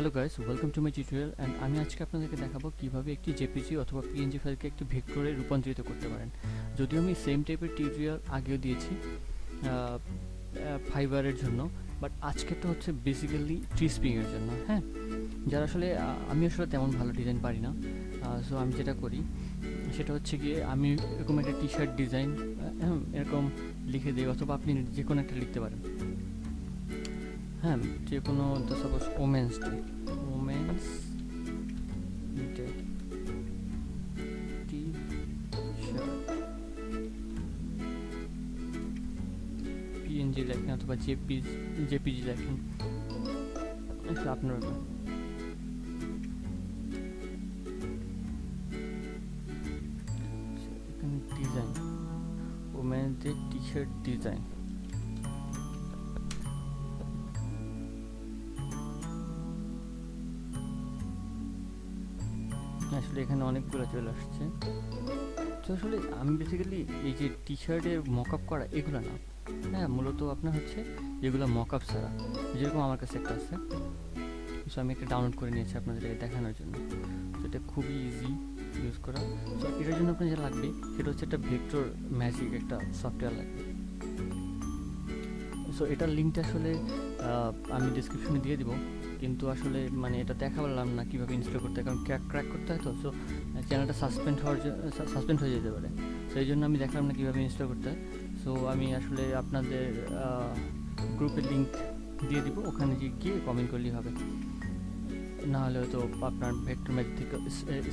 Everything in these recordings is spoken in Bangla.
Hello guys, welcome to my tutorial and আমি আজকে আপনাদেরকে দেখাবো কিভাবে একটি জেপিজি অথবা পিএনজি ফাইলকে একটি ভেক্টরে রূপান্তরিত করতে পারেন। যদিও আমি সেম টাইপের টিউটোরিয়াল আগেও দিয়েছি ফাইবারের জন্য, বাট আজকেরটা হচ্ছে বেসিক্যালি ট্রি স্প্রিংয়ের জন্য। হ্যাঁ, যারা আসলে আমি আসলে তেমন ভালো ডিজাইন পারি না, সো আমি যেটা করি সেটা হচ্ছে গিয়ে আমি এরকম একটা টি শার্ট ডিজাইন এরকম লিখে দিই, অথবা আপনি যে কোনো একটা লিখতে পারেন। হ্যাঁ, যে কোনো suppose women's day T shirt PNG লেখেন অথবা জেপিজি লেখেন, এটা আপনার ব্যাপার। এখানে design women's day T shirt design, আসলে এখানে অনেকগুলো চলে আসছে। তো আসলে আমি বেসিক্যালি এই যে টি শার্টের মকআপ করা এগুলো না, হ্যাঁ মূলত আপনার হচ্ছে যেগুলো মকআপ ছাড়া, যেরকম আমার কাছে একটা আছে, সো আমি একটা ডাউনলোড করে নিয়েছি আপনাদেরকে দেখানোর জন্য। তো এটা খুবই ইজি ইউজ করা। সো এটার জন্য আপনার যা লাগবে সেটা হচ্ছে একটা ভেক্টর ম্যাজিক একটা সফটওয়্যার লাগবে। সো এটার লিঙ্কটা আসলে আমি ডিসক্রিপশনে দিয়ে দিব, কিন্তু আসলে মানে এটা দেখা পারলাম না কীভাবে ইনস্টল করতে হয়, কারণ ক্র্যাক করতে হয়। তো সো চ্যানেলটা সাসপেন্ড হয়ে যেতে পারে, সেই জন্য আমি দেখলাম না কীভাবে ইনস্টল করতে হয়। সো আমি আসলে আপনাদের গ্রুপের লিঙ্ক দিয়ে দিব, ওখানে গিয়ে কমেন্ট করলেই হবে, না হলে হয়তো আপনার ভেক্টর ম্যাজিক থেকে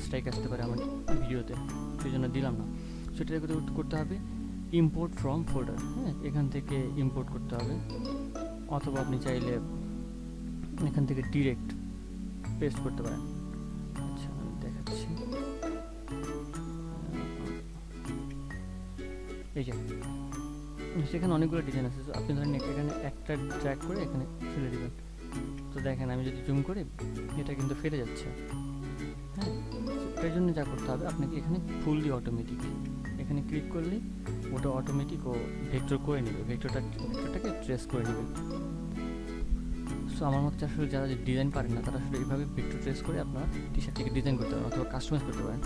স্ট্রাইক আসতে পারে আমার ভিডিওতে, সেই জন্য দিলাম না। সেটা করতে হবে ইম্পোর্ট ফ্রম ফোল্ডার। হ্যাঁ, এখান থেকে ইম্পোর্ট করতে হবে, অথবা আপনি চাইলে এখান থেকে ডিরেক্ট পেস্ট করতে পারেন। আচ্ছা, আমি দেখাচ্ছি। এই যে সেখানে অনেকগুলো ডিজাইন আছে, আপনি ধরেন এখানে একটা ড্র্যাগ করে এখানে ফেলে দেবেন। তো দেখেন আমি যদি জুম করি এটা কিন্তু ফেলে যাচ্ছে। হ্যাঁ, এটার জন্য যা করতে হবে আপনাকে এখানে ফুললি অটোমেটিক, এখানে ক্লিক করলেই ওটা অটোমেটিক ও ভেক্টর করে নেবে, ভেক্টরটাকে ট্রেস করে নেবে। সো আমার মতে আসলে যারা ডিজাইন পারেন না তারা আসলে এইভাবে ভেক্টর ট্রেস করে আপনার টি শার্টটিকে ডিজাইন করতে পারেন অথবা কাস্টমাইজ করতে পারেন।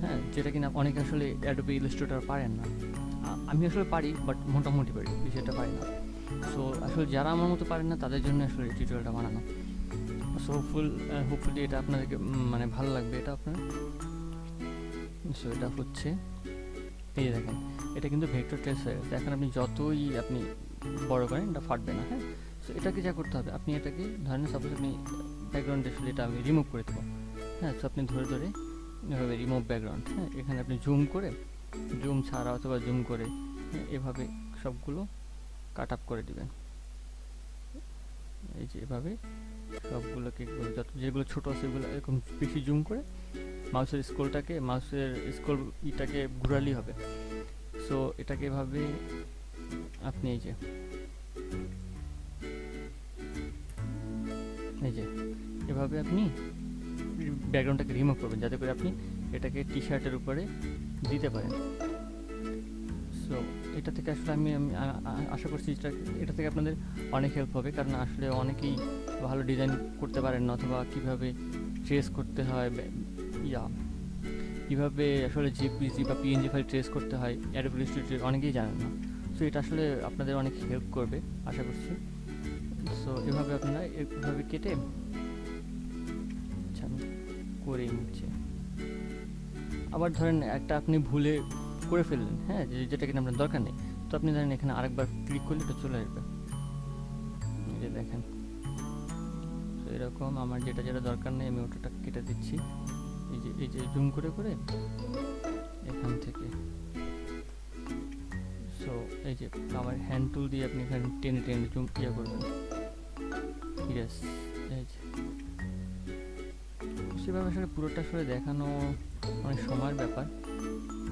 হ্যাঁ, যেটা কিনা অনেকে আসলে অ্যাডোবি ইলাস্ট্রেটর পারেন না। আমি আসলে পারি, বাট মোটামুটি পারি, সেটা পারি না। সো আসলে যারা আমার মতো পারেন না তাদের জন্য আসলে এই টিউটোরিয়ালটা বানানো। সো হোপফুলি এটা আপনাদেরকে মানে ভালো লাগবে এটা আপনার। সো এটা হচ্ছে এই যে দেখেন, এটা কিন্তু ভেক্টর ট্রেস হয়ে গেছে। এখন আপনি যতই আপনি বড় করেন এটা ফাটবে না। হ্যাঁ, সো এটাকে যা করতে হবে, আপনি এটাকে ধরেন সাপোজ আপনি ব্যাকগ্রাউন্ড আসলে এটা আমি রিমুভ করে দেবো। হ্যাঁ, সো আপনি ধরে ধরে এভাবে রিমুভ ব্যাকগ্রাউন্ড, হ্যাঁ এখানে আপনি জুম করে, জুম ছাড়া অথবা জুম করে এভাবে সবগুলো কাট আপ করে দিবেন। এই যে এভাবে সবগুলোকে যেগুলো ছোটো আছে সেগুলো এরকম বেশি জুম করে মাউসের স্ক্রল ইটাকে ঘুরালেই হবে। সো এটাকে এভাবে আপনি এই যে এভাবে আপনি ব্যাকগ্রাউন্ডটাকে রিমুভ করবেন, যাতে করে আপনি এটাকে টি শার্টের উপরে দিতে পারেন। সো এটা থেকে আসলে আমি আশা করছি এটা থেকে আপনাদের অনেক হেল্প হবে, কারণ আসলে অনেকেই ভালো ডিজাইন করতে পারেন না, অথবা কীভাবে ট্রেস করতে হয়, কীভাবে আসলে জেপিজি বা পিএনজি ফাইল ট্রেস করতে হয় অ্যাডোবি ইলাস্ট্রেটর অনেকেই জানেন না। সো এটা আসলে আপনাদের অনেক হেল্প করবে আশা করছি। সো এভাবে আপনারা এভাবে কেটে আমি করে নিচ্ছি। আবার ধরেন একটা আপনি ভুলে করে ফেললেন, হ্যাঁ যেটা কিনা আপনার দরকার নেই, তো আপনি ধরেন এখানে আরেকবার ক্লিক করলে এটা চলে আসবে। এই যে দেখেন, তো এরকম আমার যেটা দরকার নেই আমি ওটা কেটে দিচ্ছি। এই যে জুম করে করে এখান থেকে। সো এই যে আমার হ্যান্ড টুল দিয়ে আপনি এখানে টেনে টেনে জুম করবেন। ইয়েস, এই যে সেভাবে আসলে পুরোটা আসলে দেখানো অনেক সময়ের ব্যাপার।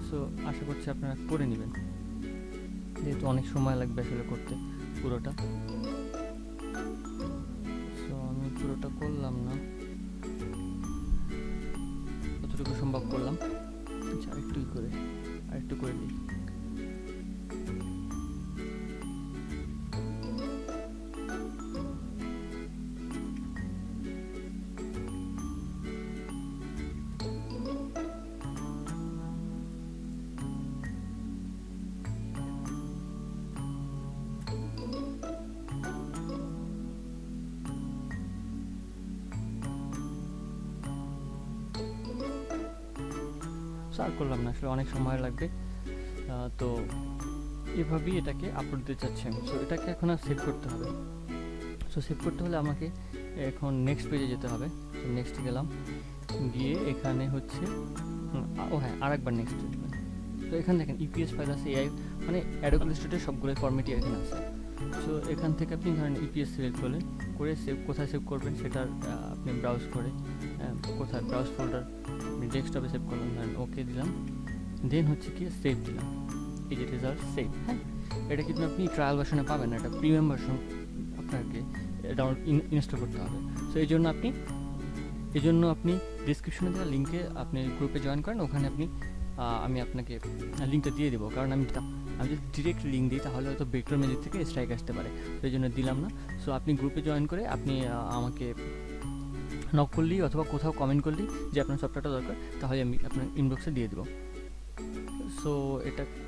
সো আশা করছি আপনারা করে নেবেন, যেহেতু অনেক সময় লাগবে আসলে করতে পুরোটা। সো আমি পুরোটা করলাম না, যতটুকু সম্ভব করলাম। আচ্ছা, আরেকটু করে দিই। সো আর করলাম না, আসলে অনেক সময় লাগবে। তো এভাবেই এটাকে আপলোড দিতে চাচ্ছি আমি। সো এটাকে এখন আর সেভ করতে হবে। সো সেভ করতে হলে আমাকে এখন নেক্সট পেজে যেতে হবে। সো নেক্সট গেলাম, গিয়ে এখানে হচ্ছে ও হ্যাঁ আরেকবার নেক্সট। তো এখানে দেখেন ইপিএস ফাইল আছে, এআই মানে অ্যাডোব ইলাস্ট্রেটর সবগুলো ফরম্যাটই এখানে আছে। সো এখান থেকে আপনি ধরেন ইপিএস সিলেক্ট করলেন, করে সেভ কোথায় সেভ করবেন সেটার আপনি ব্রাউজ করে কোথায় ব্রাউজ ফোল্ডার আপনি ডেস্কটপে সেভ করলেন, ধরেন ওকে দিলাম, দেন হচ্ছে কি সেভ দিলাম, এই যে রেজাল্ট সেভ। হ্যাঁ, এটা কিন্তু আপনি ট্রায়াল ভার্সনে পাবেন না, এটা প্রিমিয়াম ভার্সন আপনাকে ডাউনলোড ইনস্টল করতে হবে। সো এই জন্য আপনি ডিসক্রিপশনে দেওয়া লিঙ্কে আপনি গ্রুপে জয়েন করেন, ওখানে আপনি আমি আপনাকে লিঙ্কটা দিয়ে দেবো, কারণ আমি যদি ডিরেক্ট লিঙ্ক দিই তাহলে হয়তো ভেক্টর ম্যাজিক থেকে স্ট্রাইক আসতে পারে, সেই জন্য দিলাম না। সো আপনি গ্রুপে জয়েন করে আপনি আমাকে নক করলেই অথবা কোথাও কমেন্ট করলেই যে আপনার সফটওয়্যারটা দরকার, তাহলে আমি আপনার ইনবক্সে দিয়ে দেবো। সো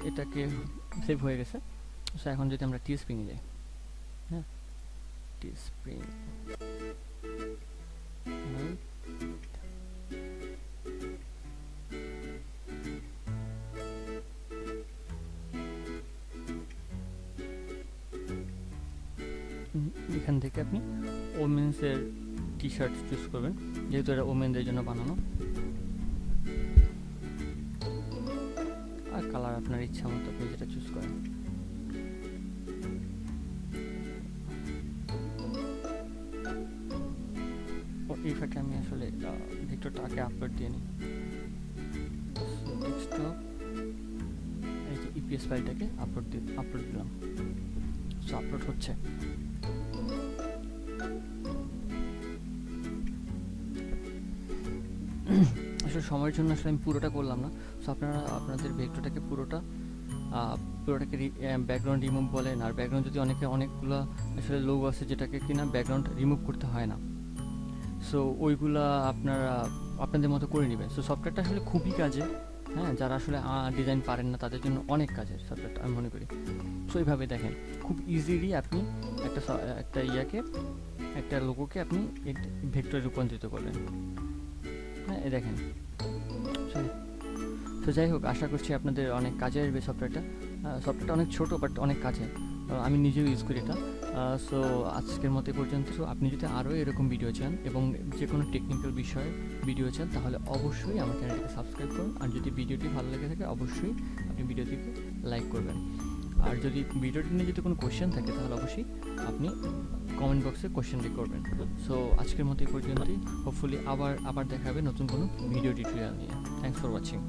এটাকে সেভ হয়ে গেছে। সো এখন যদি আমরা টিএসপ্রিং এ যাই, হ্যাঁ টিএসপ্রিং এখান থেকে আপনি ওমেন্সের টি শার্ট চুজ করবেন, যেহেতু এটা ওমেনদের জন্য বানানো, আর কালার আপনার ইচ্ছা মতো আপনি যেটা চুজ করেন। এই ফাঁকে আমি আসলে ভিডিওটাকে আপলোড দিয়ে নিই। ডেস্কটপ এই যে ইপিএস ফাইলটাকে আপলোড দিলাম। সো আপলোড হচ্ছে। আসলে সময়ের জন্য আসলে আমি পুরোটা করলাম না। সো আপনারা আপনাদের ভেক্টরটাকে পুরোটাকে ব্যাকগ্রাউন্ড রিমুভ বলেন, আর ব্যাকগ্রাউন্ড যদি অনেকগুলো আসলে লোগো আছে যেটাকে কিনা ব্যাকগ্রাউন্ড রিমুভ করতে হয় না, সো ওইগুলা আপনাদের মতো করে নেবেন। সো সফটওয়্যারটা আসলে খুবই কাজে, হ্যাঁ যারা আসলে ডিজাইন পারেন না তাদের জন্য অনেক কাজের সফটওয়্যারটা আমি মনে করি। সো এইভাবে দেখেন খুব ইজিলি আপনি একটা লোগোকে আপনি ভেক্টরে রূপান্তরিত করলেন। হ্যাঁ দেখেন। তো যাই হোক, আশা করছি আপনাদের অনেক কাজে আসবে সফটওয়্যারটা অনেক ছোট বাট অনেক কাজে, আমি নিজেও ইউজ করি এটা। সো আজকের মতো পর্যন্ত। আপনি যদি আরও এরকম ভিডিও চান এবং যে কোনো টেকনিক্যাল বিষয়ে ভিডিও চান তাহলে অবশ্যই আমার চ্যানেলটিকে সাবস্ক্রাইব করুন, আর যদি ভিডিওটি ভালো লেগে থাকে অবশ্যই আপনি ভিডিওটিকে লাইক করবেন, আর যদি ভিডিওটি নিয়ে যদি কোনো কোয়েশ্চেন থাকে তাহলে অবশ্যই আপনি কমেন্ট বক্সে কোয়েশ্চেনটি করবেন। সো আজকের মতো এই পর্যন্তই। হোপফুলি আবার দেখা হবে নতুন কোনো ভিডিও টিউটোরিয়াল নিয়ে। Thanks for watching.